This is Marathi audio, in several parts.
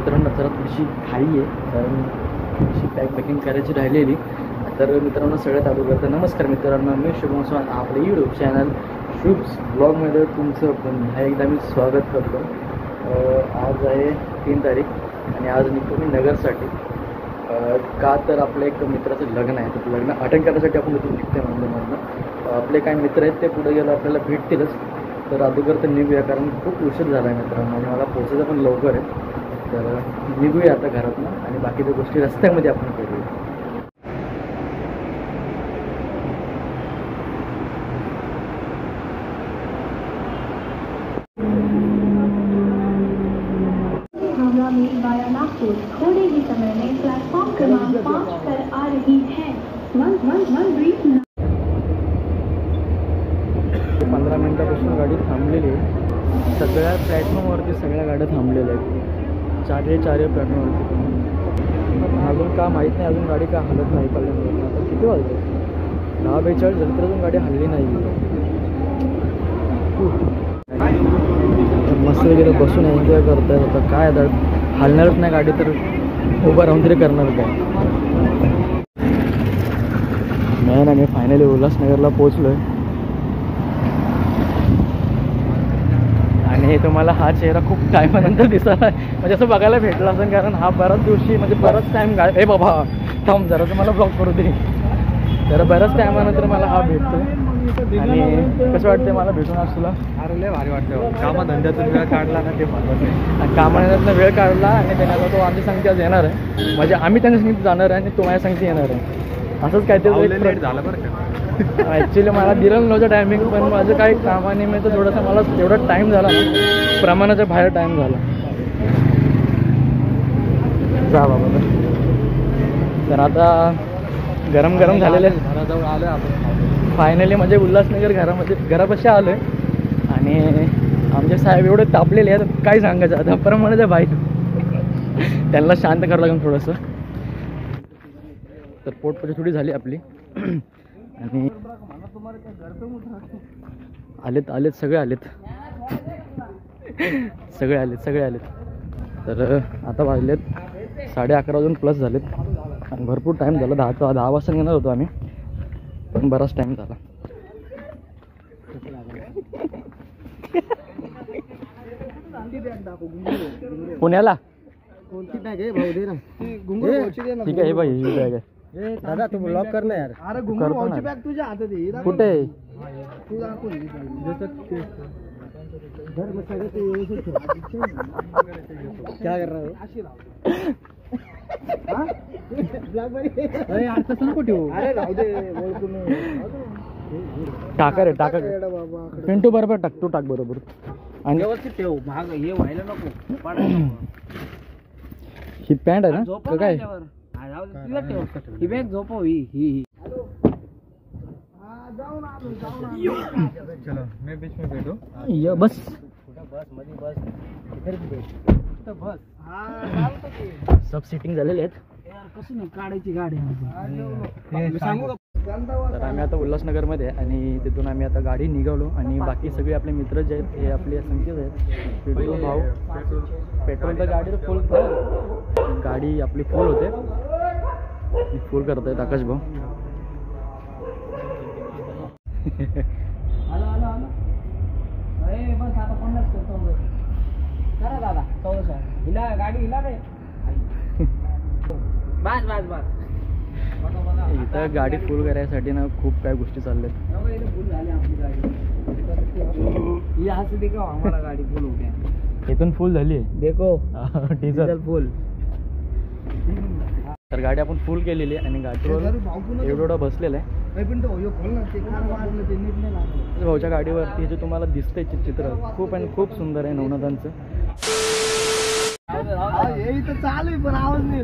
मित्रांनो जरा थोडीशी घाई आहे, कारण थोडीशी पॅकिंग करायची राहिलेली. तर मित्रांनो सगळ्यात अगोदर तर नमस्कार मित्रांनो, मी शुभम स्वान, आपलं यूट्यूब चॅनल शुभ्स ब्लॉगमध्ये तुमचं पुन्हा एकदा मी स्वागत करतो. आज आहे 3 तारीख आणि आज निघतो मी नगरसाठी. का तर आपलं एक मित्राचं लग्न आहे, तर लग्न अटेंड करण्यासाठी आपण इथून निघतो म्हणून. आपले काही मित्र आहेत ते पुढे गेलं आपल्याला भेटतीलच, तर अगोदर तर निघूया, कारण खूप उशीर झाला आहे मित्रांनो आणि मला पोचायचं पण लवकर आहे. तर निघूया आता घरातनं आणि बाकीच्या गोष्टी रस्त्यामध्ये आपण करूया. थोड़े ही समय में प्लेटफॉर्म क्रमांक 5 पर आ रही है. 15 मिनिटापासून गाडी थांबलेली आहे. सगळ्या प्लॅटफॉर्मवरती सगळ्या गाड्या थांबलेल्या आहेत, चारही प्लॅटफॉर्मवरती. अजून का माहीत नाही, अजून गाडी का हलत नाही. पहिल्यांदा आता किती वाजले, 10:42 झाली तर अजून गाडी हलली नाही. मस्त वगैरे बसून एन्जॉय करतायत. आता काय आता हलणारच नाही गाडी, तर उभं राहून तरी करणार काय. नाही ना, मी फायनली उल्हासनगरला पोचलो आहे आणि तुम्हाला हा चेहरा खूप टायमानंतर दिसला, म्हणजे असं बघायला भेटला असेल, कारण हा बराच दिवशी म्हणजे बराच टाईम ए बाबा थांब जरा तुम्हाला ब्लॉग करू दे. तर बऱ्याच टायमानंतर मला हा भेटतो आणि कसं वाटतं मला भेटून आज तुला? अरे लय भारी वाटतं. कामाधंद्यातून वेळ काढला ना ते महत्त्वाचं. कामाधंद्यातून वेळ काढला आणि त्यांना तो आमची संगती आज येणार आहे, म्हणजे आम्ही त्यांच्या संगीत जाणार आहे आणि तो माझ्या संगती येणार आहे. असंच काहीतरी लेट झालं बरं का. ॲक्च्युली मला दिलं नव्हतं टायमिंग, पण माझं काही कामानिमित्त थोडंसं मला तेवढा टाईम झाला ना, प्रमाणाच्या बाहेर टाईम झाला. जा बाबा. तर आता गरम झालेले घराजवळ आलो आपण फायनली, म्हणजे उल्हासनगर घरापाशी आलो आहे आणि आमचे साहेब एवढे तापलेले आहेत काय सांगायचं. आता प्रमाणाच्या बाहेर त्यांना शांत करावं लागेल थोडंसं. तर पोटपची थोडी झाली आपली आणि आलेत सगळे आलेत. तर आता वाजलेत 11:30 वाजून प्लस झालेत आणि भरपूर टाईम झाला. 10 वाजता येणार होतो आम्ही, पण बराच टाईम झाला. पुण्याला कोणती बॅग आहे भाऊ? दे ना. ठीक आहे बाई, ही बॅग आहे. दादा तू ब्लॉक कर ना यार. अरे करतो बॅग तुझ्या हातात आहे. कुठे आहे? तू दाखव क्या कर रहा हो? अरे यार तसं नको ठेवू. अरे राहू दे, ओळखून टाका रे टाका. पिंटू बरोबर टाक, तू टाक बरोबर आणि व्यवस्थित ठेव. भाग हे व्हायला नको. ही पॅन्ट आहे ना का काय? ही बॅग झोपव. ही चलो मैं बीच में बैठो. ये बस बस. सब सिटिंग झालेले आहेत. कसं नाही काढायची गाडी. तर आम्ही आता उल्हासनगरमध्ये आणि तिथून आम्ही आता गाडी निघालो आणि बाकी सगळे आपले मित्र जे आहेत हे आपले संकेत आहेत. पेट्रोल भाऊ, पेट्रोल तर गाडी फुल, गाडी आपली फुल होते, फुल करत आहेत आकाश भाऊ. बस आता 50 करतो करा दादा. 1400 हिला गाडी हिला रे. बस इथं गाडी फुल करायसाठी ना खूप काय गोष्टी चालल्यात. हमारा गाडी फुल हो गया. इथून फुल झाली आहे, देखो डिझेल फुल. तर गाडी आपण फुल केलेली आहे आणि गाडीवर एवढं बसलेलं आहे. भाऊच्या गाडीवरती जे तुम्हाला दिसतंय चित्र खूप सुंदर आहे नवनाथांचं. चालू आहे पण आवाज नाही.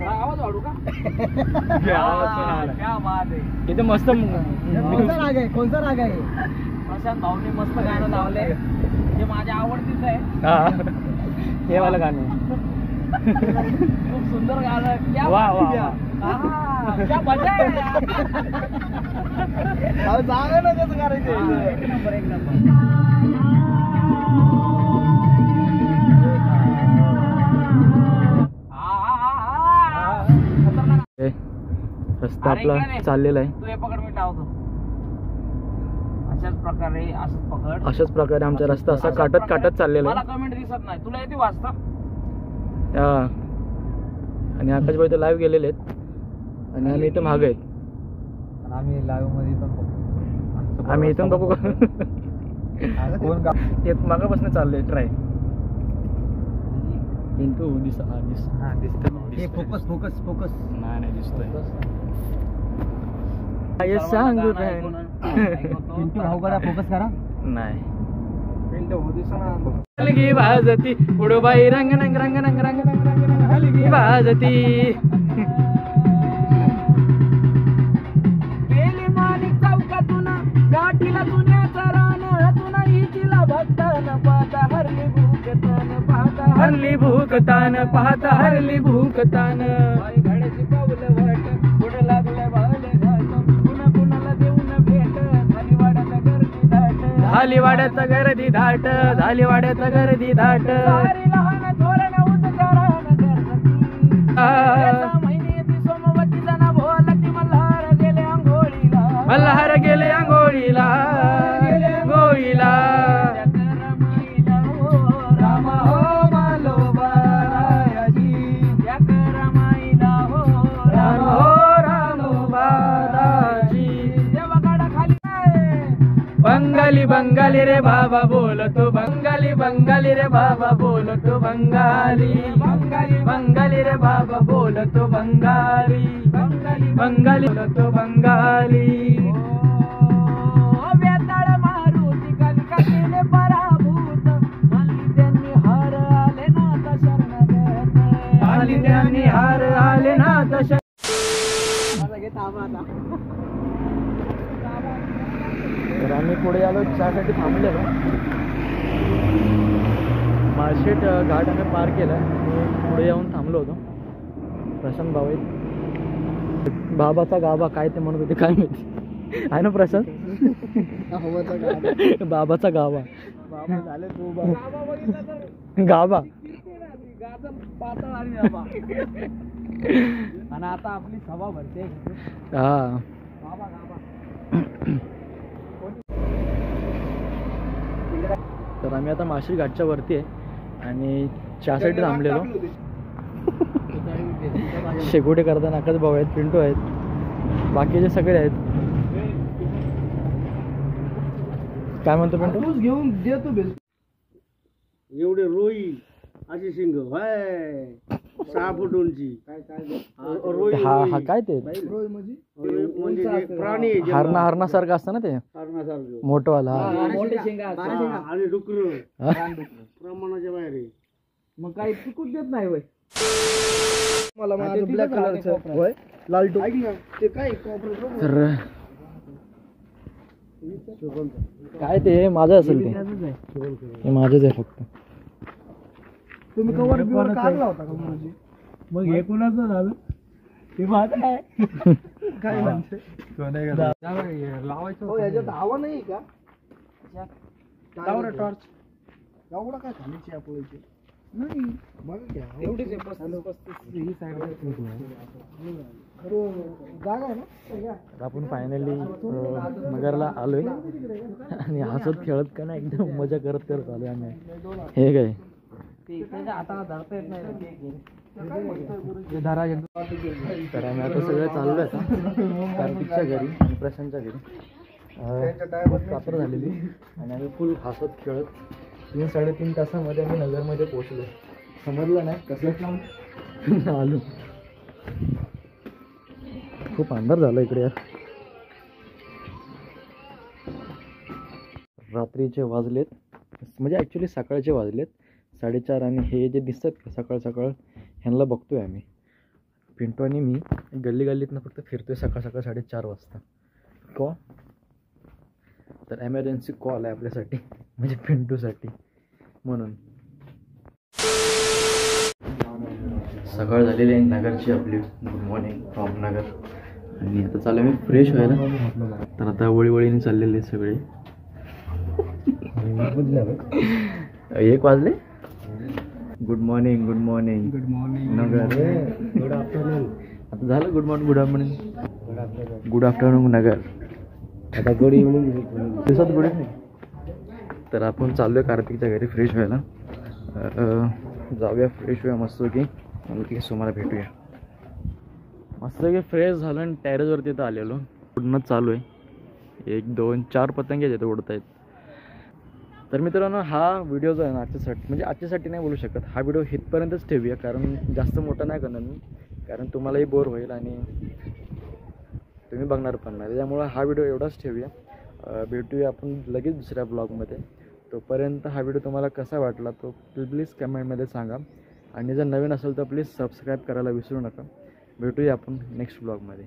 आवाज वाढू का? इथे मस्त कोणता राग आहे? प्रशांत भाऊने मस्त गाणं लावलंय, जे माझ्या आवडतीच आहे. हे वाला गाणं खूप सुंदर गाणं. क्या वा वा क्या मजा आहे. जागा ना कसं करायचं. एक नंबर. आपला चाललेला आहे. तू हे पकड मी टावतो. अशाच प्रकारे आमचा रस्ता असा काटत चाललेला मला कमेंट दिसत नाही, तुला येते वाचता? आहे. आणि आकाशभाई तर लाईव्ह गेलेले आहेत आणि आम्ही इथं मागे आहेत. आम्ही लाईव्ह मध्ये पण बघू. आम्ही इथून बघू का? मागापासून चाललंय ट्राय. पिंटू दिसतोय. फोकस नाही दिसतोय. सांगू पिंटू भाऊ करा, फोकस करा. नाही हलगी वाजती उडोबाई रंग रंग रंग रंग रंग रंग हलगी वाजती. गेली माणिक चौकातून गाठीला जुन्याचा रानातून इतिला भक्तान पाहता हरली भूकतान पाहता हरली भूकतान पाहता हरली भूकतान. बाई घड्याची पावलं वाट पुढे लागले भाले घाट कुणा कुणाला देऊन भेट झाली वाड्यात गर्दी धाट झाली वाड्यात गर्दी धाट झाली वाड्यात गर्दी धाट. सारी लहान थोरण उद्गारान करती महिन्याची सोमवती जण भोलती मल्हार गेले आंघोळीला मल्हार गेले आंघोळीला गोळीला. रामा हो मालोबा रायाजी रमाईला हो राम हो रामोबा दाजी. देवगडा खाली बंगाली बंगाली रे बाबा बोलतो बंगाली बंगाली रे बाबा बोलतो बंगाली बंगाली बंगाली रे बाबा बोलतो बंगाली बंगाली बंगाली बोलतो बंगाली. वेताळ मारुती कालिका केले पराभूत मानली त्यांनी हार आले नाथ शरणगत आली त्यांनी हार आले ना तशा. तर आम्ही पुढे आलो चहासाठी थांबलेलो. मार्शेट घाट आम्ही पार केला आणि पुढे येऊन थांबलो होतो. प्रशांत भाऊ आहेत. बाबाचा गाभा काय ते म्हणत होते काय माहिती आहे ना प्रशांत? बाबाचा गाभा गाभा पातळ आणि बाबा. आणि आता आपली सभा भरते. हा बाबा गाबा. तर आम्ही आता मार्शेट घाटच्या वरती आहे आणि चहासाठी थांबलेलो. शेकोटी करताना आकाश भाऊ आहेत, पिंटू आहेत, बाकीचे सगळे आहेत. काय म्हणतो पिंटू? घेऊन देतो एवढे रोई अशी शिंग 6 फूट उंची. हा काय ते म्हणजे प्राणी हरणासारखं असतं ना ते हरणासारखं मोठवाला. आणि डुकर प्रमाणाच्या बाहेर आहे. मग काही पिकूच देत नाही वय मला ब्लॅक कलरचं लाल ते काय तर काय ते माझं असेल ते माझंच आहे फक्त. तुम्ही कवर बिवर काढला होता का? मग हे कुणाचं झालं ते माझं आहे. काय म्हणते लावायचं याच्यात हवा नाही का? टॉर्च एवढा काय खालीची आपल्याची नाही बघा घ्या एवढीच आहे. 35 ही साईड जागा आहे ना. आपण फायनली नगरला आलोय आणि हसत खेळत का नाही एकदम मजा करत करत आलोय आम्ही. हे काय आता धरता येत नाही. तर आम्ही आता सगळं चाललोय आता कार्तिकच्या घरी आणि प्रशांतच्या घरी. खूप कातर झालेली आणि आम्ही फुल हसत खेळत 3-3.5 तासामध्ये आम्ही नगरमध्ये पोहोचलो. समजलं नाही कसं आलो. खूप अंधार झाला इकडे यार. रात्रीचे वाजलेत म्हणजे ॲक्च्युली सकाळचे वाजलेत 4:30 आणि हे जे दिसतात सकाळ सकाळ ह्यांना बघतोय आम्ही. पिंटू आणि मी गल्ली गल्लीतनं फक्त फिरतोय सकाळ सकाळ 4:30 वाजता. कॉल तर एमर्जन्सी कॉल आहे आपल्यासाठी म्हणजे पिंटूसाठी म्हणून. सकाळ झालेली आहे नगरची आपली. गुड मॉर्निंग फ्रॉम नगर. आणि आता चालू मी फ्रेश व्हायला. तर आता वळीवळीने चाललेले सगळे. 1 वाजले. Good morning good morning good morning Nagar. Good afternoon. आता झालं good morning good afternoon. Good afternoon Nagar. आता गुड इव्हनिंग. दिवसात गुड इव्हनिंग. तर आपण चाललो आहे कार्तिकच्या घरी फ्रेश व्हायला. जाऊया फ्रेश होऊया मस्तपैकी की तुम्हाला भेटूया. मस्तपैकी फ्रेश झालं आणि टेरेसवरती इथं आलेलो. उडणंच चालू आहे. 1 2 4 पतंगे तिथे उडत आहेत. तर मित्रांनो हा व्हिडिओ जो आहे ना आजच्यासाठी म्हणजे आजच्यासाठी नाही बोलू शकत. हा व्हिडिओ इथपर्यंतच ठेवूया कारण जास्त मोठा नाही करणार मी. कारण तुम्हालाही बोर होईल आणि तुम्ही बघणार पण नाही. त्यामुळं हा व्हिडिओ एवढाच ठेवूया. भेटूया आपण लगेच दुसऱ्या ब्लॉगमध्ये. तोपर्यंत हा व्हिडिओ तुम्हाला कसा वाटला तो प्लीज कमेंटमध्ये सांगा. आणि जर नवीन असेल तर प्लीज सबस्क्राईब करायला विसरू नका. भेटूया आपण नेक्स्ट ब्लॉगमध्ये.